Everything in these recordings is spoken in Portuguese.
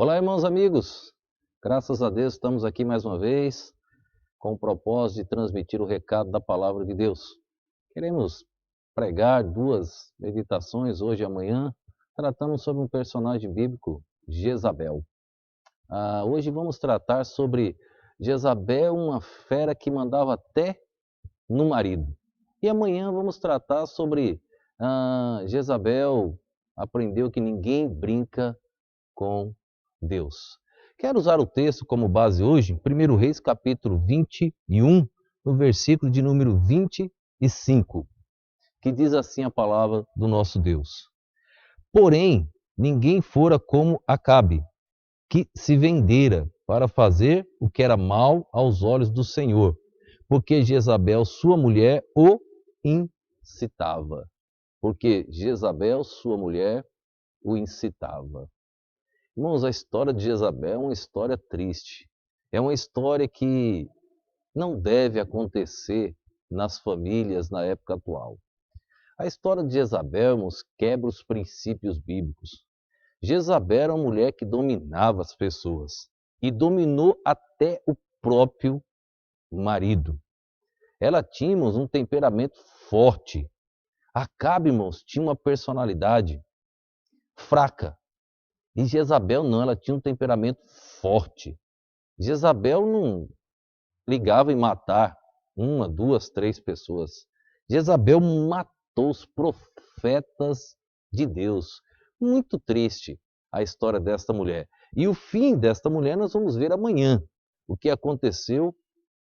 Olá, irmãos amigos. Graças a Deus estamos aqui mais uma vez com o propósito de transmitir o recado da palavra de Deus. Queremos pregar duas meditações hoje e amanhã, tratando sobre um personagem bíblico, Jezabel. Hoje vamos tratar sobre Jezabel, uma fera que mandava até no marido. E amanhã vamos tratar sobre Jezabel aprendeu que ninguém brinca com Deus. Quero usar o texto como base hoje, 1 Reis capítulo 21, no versículo de número 25, que diz assim a palavra do nosso Deus. Porém, ninguém fora como Acabe, que se vendera para fazer o que era mal aos olhos do Senhor, porque Jezabel, sua mulher, o incitava. Porque Jezabel, sua mulher, o incitava. Irmãos, a história de Jezabel é uma história triste. É uma história que não deve acontecer nas famílias na época atual. A história de Jezabel, irmãos, quebra os princípios bíblicos. Jezabel era uma mulher que dominava as pessoas e dominou até o próprio marido. Ela tinha, irmãos, um temperamento forte. Acabe, irmãos, tinha uma personalidade fraca. E Jezabel não, ela tinha um temperamento forte. Jezabel não ligava em matar uma, duas, três pessoas. Jezabel matou os profetas de Deus. Muito triste a história desta mulher. E o fim desta mulher nós vamos ver amanhã. O que aconteceu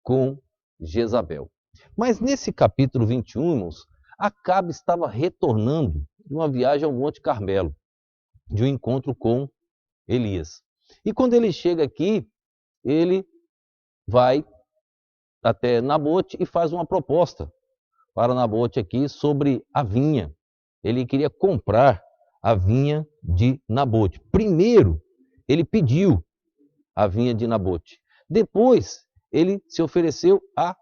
com Jezabel. Mas nesse capítulo 21, irmãos, Acabe estava retornando de uma viagem ao Monte Carmelo, de um encontro com Elias. E quando ele chega aqui, ele vai até Nabote e faz uma proposta para Nabote aqui sobre a vinha. Ele queria comprar a vinha de Nabote. Primeiro, ele pediu a vinha de Nabote. Depois, ele se ofereceu a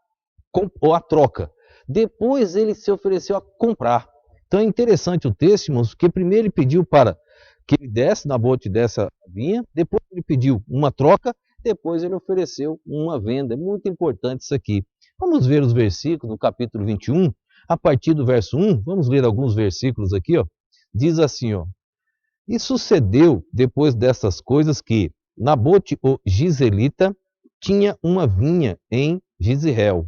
troca. Depois, ele se ofereceu a comprar. Então é interessante o texto, irmãos, porque primeiro ele pediu para que ele desse, Nabote dessa vinha, depois ele pediu uma troca, depois ele ofereceu uma venda. É muito importante isso aqui. Vamos ver os versículos do capítulo 21, a partir do verso 1, vamos ler alguns versículos aqui, ó. Diz assim, ó: E sucedeu depois dessas coisas que Nabote o Gizelita tinha uma vinha em Jezreel,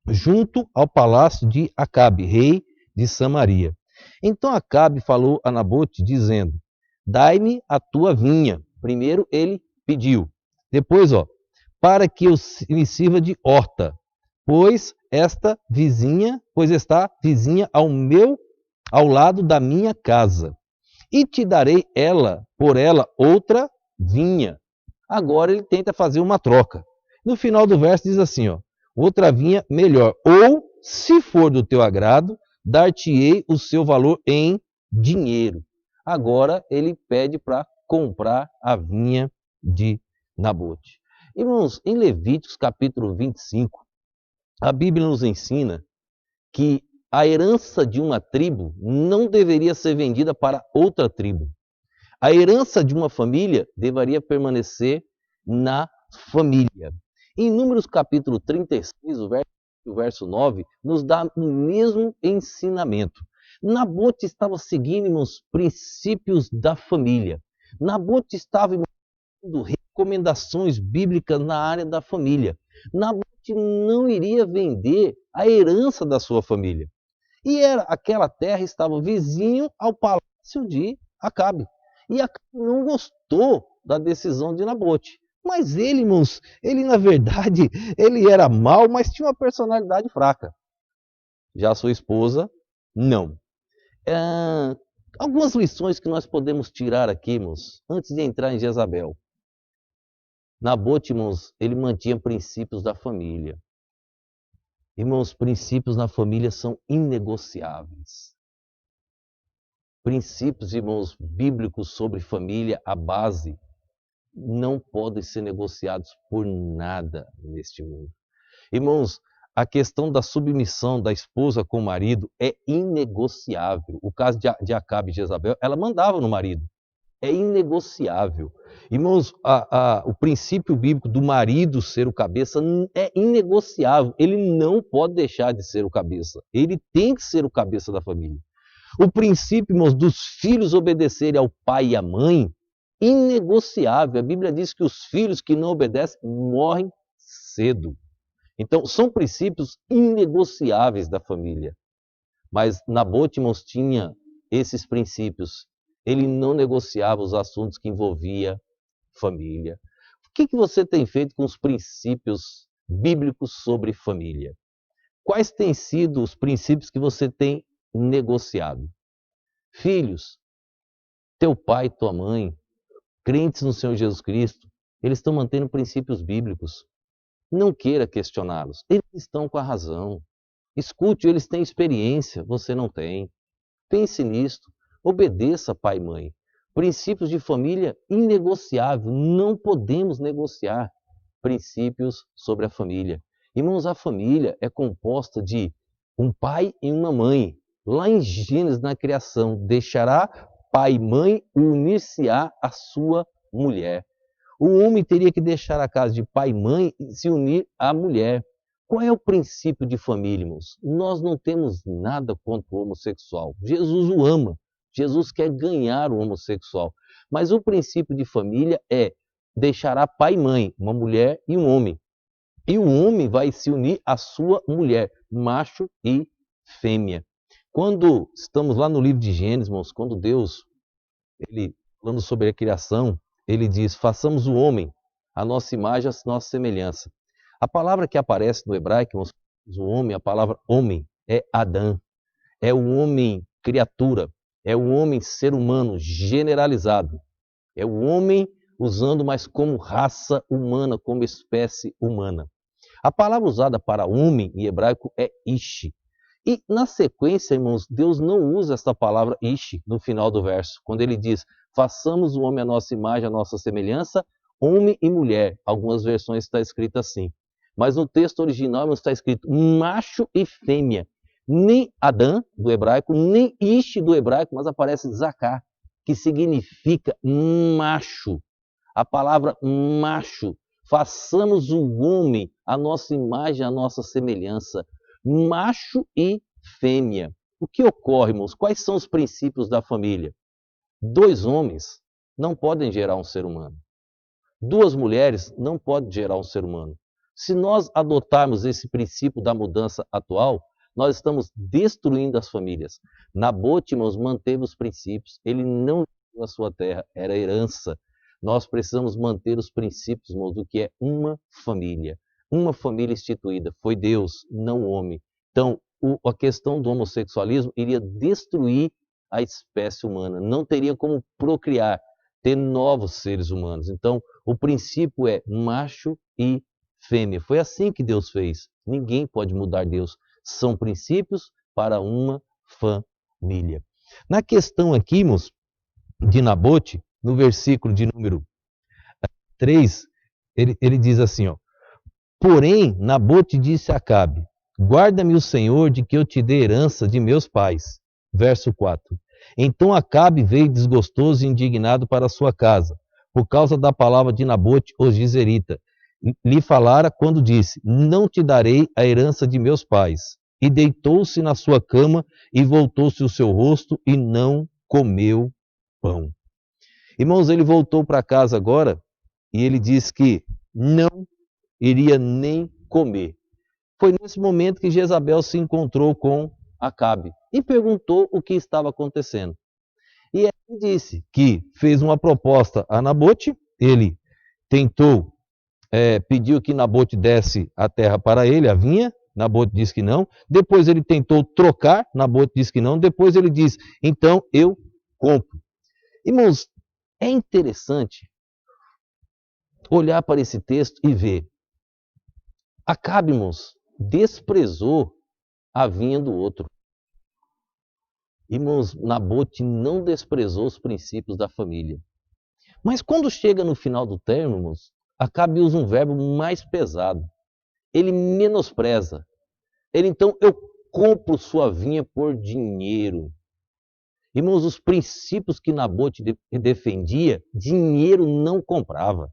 junto ao palácio de Acabe, rei de Samaria. Então Acabe falou a Nabote, dizendo: Dai-me a tua vinha. Primeiro ele pediu. Depois, ó, para que eu me sirva de horta, pois está vizinha ao lado da minha casa. E te darei por ela outra vinha. Agora ele tenta fazer uma troca. No final do verso diz assim, ó: outra vinha melhor. Ou, se for do teu agrado, dar-te-ei o seu valor em dinheiro. Agora ele pede para comprar a vinha de Nabote. Irmãos, em Levíticos capítulo 25, a Bíblia nos ensina que a herança de uma tribo não deveria ser vendida para outra tribo. A herança de uma família deveria permanecer na família. Em Números capítulo 36, o verso 9, nos dá o mesmo ensinamento. Nabote estava seguindo os princípios da família. Nabote estava dando recomendações bíblicas na área da família. Nabote não iria vender a herança da sua família. E aquela terra estava vizinho ao palácio de Acabe. E Acabe não gostou da decisão de Nabote. Mas ele, irmãos, na verdade, ele era mau, mas tinha uma personalidade fraca. Já sua esposa, não. Algumas lições que nós podemos tirar aqui, irmãos, antes de entrar em Jezabel. Nabote, irmãos, ele mantinha princípios da família. Irmãos, princípios na família são inegociáveis. Princípios, irmãos, bíblicos sobre família, a base, não podem ser negociados por nada neste mundo. Irmãos, a questão da submissão da esposa com o marido é inegociável. O caso de Acabe e Jezabel, ela mandava no marido. é inegociável. Irmãos, o princípio bíblico do marido ser o cabeça é inegociável. Ele não pode deixar de ser o cabeça. Ele tem que ser o cabeça da família. O princípio, irmãos, dos filhos obedecerem ao pai e à mãe, inegociável. A Bíblia diz que os filhos que não obedecem morrem cedo. Então, são princípios inegociáveis da família. Mas Nabote, irmãos, tinha esses princípios. Ele não negociava os assuntos que envolvia família. O que você tem feito com os princípios bíblicos sobre família? Quais têm sido os princípios que você tem negociado? Filhos, teu pai e tua mãe, crentes no Senhor Jesus Cristo, eles estão mantendo princípios bíblicos. Não queira questioná-los. Eles estão com a razão. Escute, eles têm experiência, você não tem. Pense nisto. Obedeça pai e mãe. Princípios de família inegociável. Não podemos negociar princípios sobre a família. Irmãos, a família é composta de um pai e uma mãe. Lá em Gênesis, na criação, deixará pai e mãe e unir-se-á a sua mulher. O homem teria que deixar a casa de pai e mãe e se unir à mulher. Qual é o princípio de família, irmãos? Nós não temos nada contra o homossexual. Jesus o ama. Jesus quer ganhar o homossexual. Mas o princípio de família é deixará pai e mãe, uma mulher e um homem. E o homem vai se unir à sua mulher, macho e fêmea. Quando estamos lá no livro de Gênesis, irmãos, quando Deus, ele falando sobre a criação, ele diz, façamos o homem, a nossa imagem, a nossa semelhança. A palavra que aparece no hebraico, o homem, a palavra homem, é Adão. É o homem criatura, é o homem ser humano generalizado. É o homem usando, mas como raça humana, como espécie humana. A palavra usada para homem em hebraico é ish. E na sequência, irmãos, Deus não usa essa palavra ish no final do verso, quando ele diz, façamos o homem à nossa imagem, à nossa semelhança, homem e mulher. Algumas versões está escrito assim. Mas no texto original está escrito macho e fêmea. Nem Adão, do hebraico, nem Ish, do hebraico, mas aparece Zaká, que significa macho. A palavra macho. Façamos o homem à nossa imagem, à nossa semelhança. Macho e fêmea. O que ocorre, irmãos? Quais são os princípios da família? 2 homens não podem gerar um ser humano. 2 mulheres não podem gerar um ser humano. Se nós adotarmos esse princípio da mudança atual, nós estamos destruindo as famílias. Nabote, irmãos, manteve os princípios. Ele não deu a sua terra, era herança. Nós precisamos manter os princípios, irmãos, do que é uma família. Uma família instituída. Foi Deus, não o homem. Então, a questão do homossexualismo iria destruir a espécie humana. Não teria como procriar, ter novos seres humanos. Então, o princípio é macho e fêmea. Foi assim que Deus fez. Ninguém pode mudar Deus. São princípios para uma família. Na questão aqui, irmãos, de Nabote, no versículo de número 3, ele diz assim, ó, porém, Nabote disse a Acabe, guarda-me o Senhor de que eu te dê herança de meus pais. Verso 4. Então Acabe veio desgostoso e indignado para a sua casa, por causa da palavra de Nabote, o Jezreelita, lhe falara quando disse, não te darei a herança de meus pais. E deitou-se na sua cama e voltou-se o seu rosto e não comeu pão. Irmãos, ele voltou para casa agora e ele disse que não iria nem comer. Foi nesse momento que Jezabel se encontrou com Acabe e perguntou o que estava acontecendo. E ele disse que fez uma proposta a Nabote, ele tentou pediu que Nabote desse a terra para ele, a vinha, Nabote disse que não. Depois ele tentou trocar, Nabote disse que não. Depois ele disse, então eu compro. Irmãos, é interessante olhar para esse texto e ver. Acabe, irmãos, desprezou a vinha do outro. Irmãos, Nabote não desprezou os princípios da família. Mas quando chega no final do termo, irmãos, Acabe usa um verbo mais pesado. Ele menospreza. Ele então, eu compro sua vinha por dinheiro. Irmãos, os princípios que Nabote defendia, dinheiro não comprava.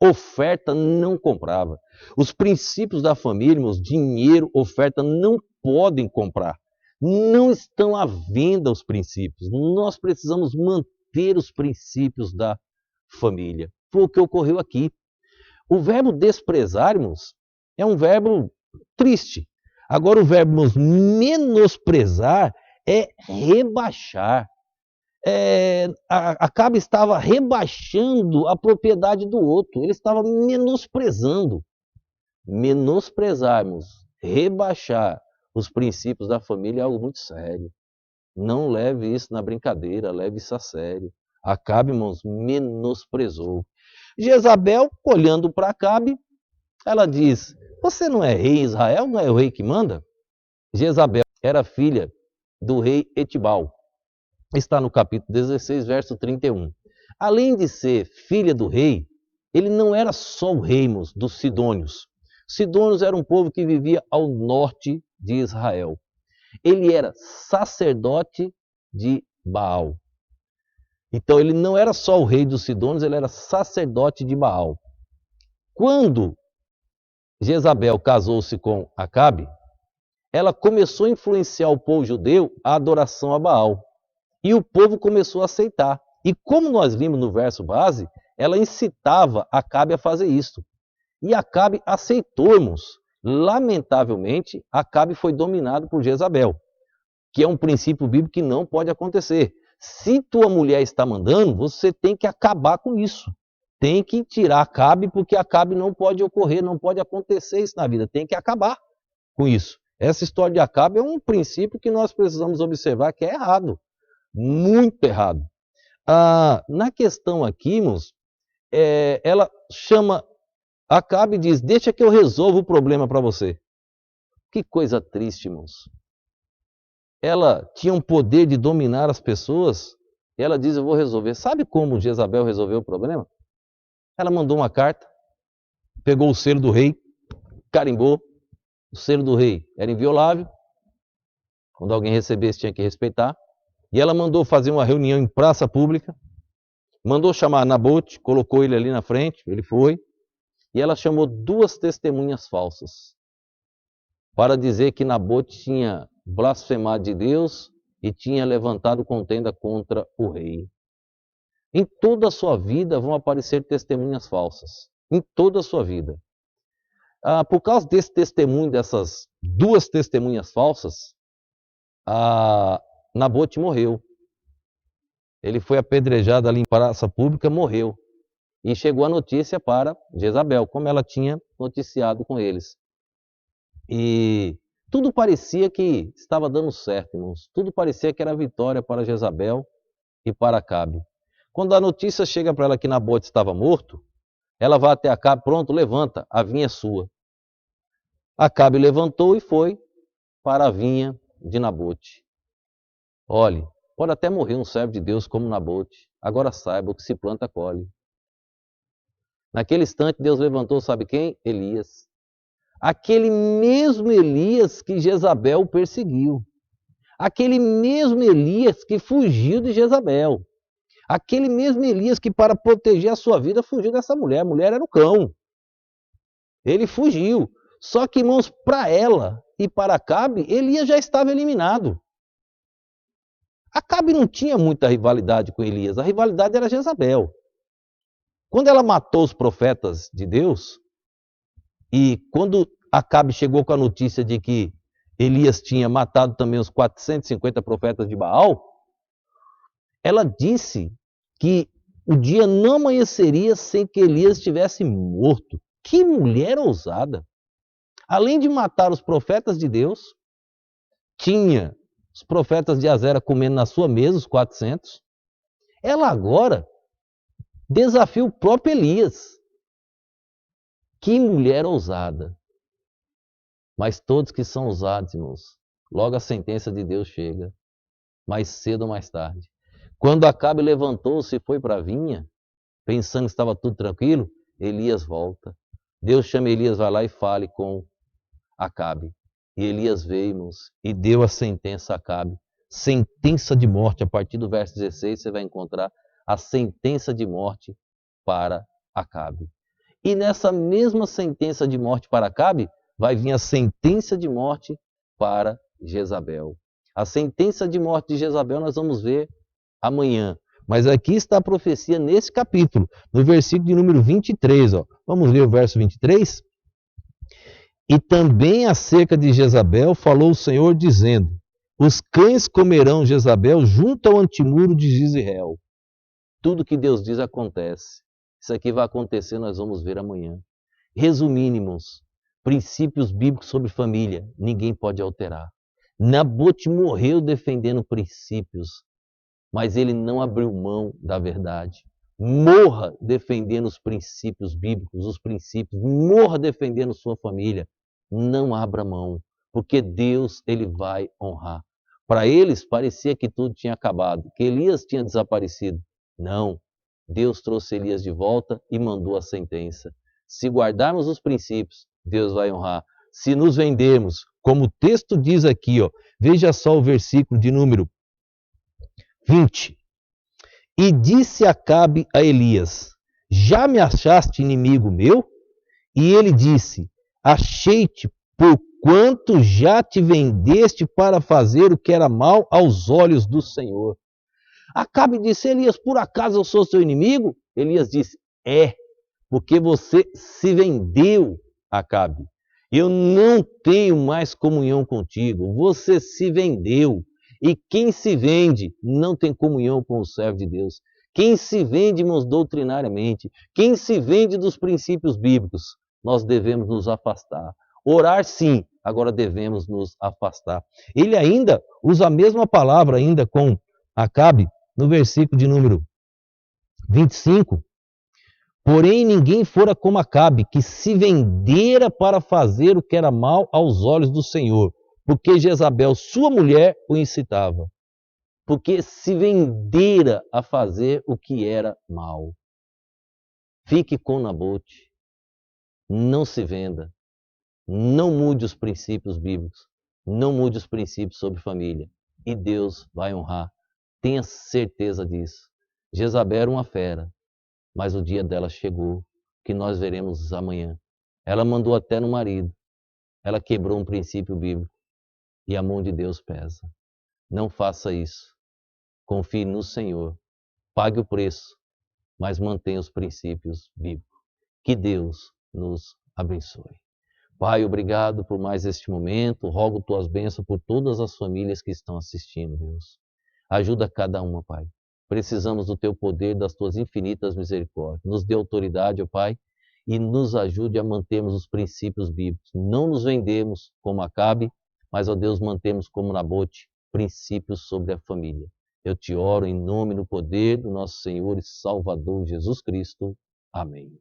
Oferta não comprava. Os princípios da família, irmãos, dinheiro, oferta não podem comprar. Não estão à venda os princípios. Nós precisamos manter os princípios da família. Foi o que ocorreu aqui. O verbo desprezar, irmãos, é um verbo triste. Agora, o verbo, irmãos, menosprezar é rebaixar. Acabe estava rebaixando a propriedade do outro. Ele estava menosprezando. Menosprezarmos, rebaixar os princípios da família é algo muito sério. Não leve isso na brincadeira, leve isso a sério. Acabe, irmãos, menosprezou. Jezabel, olhando para Acabe, ela diz: você não é rei em Israel? Não é o rei que manda? Jezabel era filha do rei Etibal. Está no capítulo 16, verso 31. Além de ser filha do rei, ele não era só o rei dos sidônios. Sidônios era um povo que vivia ao norte de Israel. Ele era sacerdote de Baal. Então ele não era só o rei dos sidônios, ele era sacerdote de Baal. Quando Jezabel casou-se com Acabe, ela começou a influenciar o povo judeu a adoração a Baal. E o povo começou a aceitar. E como nós vimos no verso base, ela incitava Acabe a fazer isso. E Acabe aceitou, irmãos. Lamentavelmente, Acabe foi dominado por Jezabel, que é um princípio bíblico que não pode acontecer. Se tua mulher está mandando, você tem que acabar com isso. Tem que tirar Acabe, porque Acabe não pode ocorrer, não pode acontecer isso na vida. Tem que acabar com isso. Essa história de Acabe é um princípio que nós precisamos observar que é errado. Muito errado. Na questão aqui, irmãos, ela chama Acabe e diz: deixa que eu resolvo o problema para você. Que coisa triste, irmãos. Ela tinha um poder de dominar as pessoas. Ela diz: eu vou resolver. Sabe como Jezabel resolveu o problema? Ela mandou uma carta, pegou o selo do rei, carimbou. O selo do rei era inviolável. Quando alguém recebesse, tinha que respeitar. E ela mandou fazer uma reunião em praça pública, mandou chamar Nabote, colocou ele ali na frente, ele foi, e ela chamou 2 testemunhas falsas para dizer que Nabote tinha blasfemado de Deus e tinha levantado contenda contra o rei. Em toda a sua vida vão aparecer testemunhas falsas, em toda a sua vida. Por causa desse testemunho, dessas 2 testemunhas falsas, Nabote morreu. Ele foi apedrejado ali em praça pública, morreu. E chegou a notícia para Jezabel, como ela tinha noticiado com eles. E tudo parecia que estava dando certo, irmãos. Tudo parecia que era vitória para Jezabel e para Acabe. Quando a notícia chega para ela que Nabote estava morto, ela vai até Acabe: pronto, levanta, a vinha é sua. Acabe levantou e foi para a vinha de Nabote. Olhe, pode até morrer um servo de Deus como Nabote. Agora saiba, o que se planta, colhe. Naquele instante, Deus levantou, sabe quem? Elias. Aquele mesmo Elias que Jezabel perseguiu. Aquele mesmo Elias que fugiu de Jezabel. Aquele mesmo Elias que, para proteger a sua vida, fugiu dessa mulher. A mulher era o cão. Ele fugiu. Só que, irmãos, para ela e para Acabe, Elias já estava eliminado. Acabe não tinha muita rivalidade com Elias, a rivalidade era Jezabel. Quando ela matou os profetas de Deus, e quando Acabe chegou com a notícia de que Elias tinha matado também os 450 profetas de Baal, ela disse que o dia não amanheceria sem que Elias estivesse morto. Que mulher ousada! Além de matar os profetas de Deus, tinha os profetas de Azera comendo na sua mesa, os 400. Ela agora desafia o próprio Elias. Que mulher ousada. Mas todos que são ousados, irmãos, logo a sentença de Deus chega, mais cedo ou mais tarde. Quando Acabe levantou-se e foi para a vinha, pensando que estava tudo tranquilo, Elias volta. Deus chama Elias: vai lá e fale com Acabe. E Elias veio, irmãos, e deu a sentença a Acabe. sentença de morte. A partir do verso 16 você vai encontrar a sentença de morte para Acabe. E nessa mesma sentença de morte para Acabe, vai vir a sentença de morte para Jezabel. A sentença de morte de Jezabel nós vamos ver amanhã. Mas aqui está a profecia nesse capítulo, no versículo de número 23. Ó. Vamos ler o verso 23? E também acerca de Jezabel falou o Senhor dizendo: os cães comerão Jezabel junto ao antemuro de Jezreel. Tudo que Deus diz acontece. Isso aqui vai acontecer, nós vamos ver amanhã. Resumimos, princípios bíblicos sobre família, ninguém pode alterar. Nabote morreu defendendo princípios, mas ele não abriu mão da verdade. Morra defendendo os princípios bíblicos, os princípios, morra defendendo sua família. Não abra mão, porque Deus ele vai honrar. Para eles parecia que tudo tinha acabado, que Elias tinha desaparecido. Não, Deus trouxe Elias de volta e mandou a sentença. Se guardarmos os princípios, Deus vai honrar. Se nos vendermos, como o texto diz aqui, ó, veja só o versículo de número 20. E disse Acabe a Elias: já me achaste inimigo meu? E ele disse: achei-te, porquanto já te vendeste para fazer o que era mal aos olhos do Senhor. Acabe disse: Elias, por acaso eu sou seu inimigo? Elias disse: é, porque você se vendeu, Acabe. Eu não tenho mais comunhão contigo, você se vendeu. E quem se vende não tem comunhão com o servo de Deus. Quem se vende, irmãos, doutrinariamente, quem se vende dos princípios bíblicos, nós devemos nos afastar. Orar sim, agora devemos nos afastar. Ele ainda usa a mesma palavra ainda com Acabe, no versículo de número 25. Porém, ninguém fora como Acabe, que se vendera para fazer o que era mal aos olhos do Senhor, porque Jezabel, sua mulher, o incitava. Porque se vendera a fazer o que era mal. Fique com Nabote. Não se venda. Não mude os princípios bíblicos. Não mude os princípios sobre família. E Deus vai honrar. Tenha certeza disso. Jezabel era uma fera, mas o dia dela chegou, que nós veremos amanhã. Ela mandou até no marido. Ela quebrou um princípio bíblico. E a mão de Deus pesa. Não faça isso. Confie no Senhor. Pague o preço, mas mantenha os princípios bíblicos. Que Deus nos abençoe. Pai, obrigado por mais este momento. Rogo tuas bênçãos por todas as famílias que estão assistindo, Deus. Ajuda cada uma, Pai. Precisamos do teu poder, das tuas infinitas misericórdias. Nos dê autoridade, ó Pai, e nos ajude a mantermos os princípios bíblicos. Não nos vendemos como Acabe, mas, ó Deus, mantemos como Nabote princípios sobre a família. Eu te oro em nome e no poder do nosso Senhor e Salvador Jesus Cristo. Amém.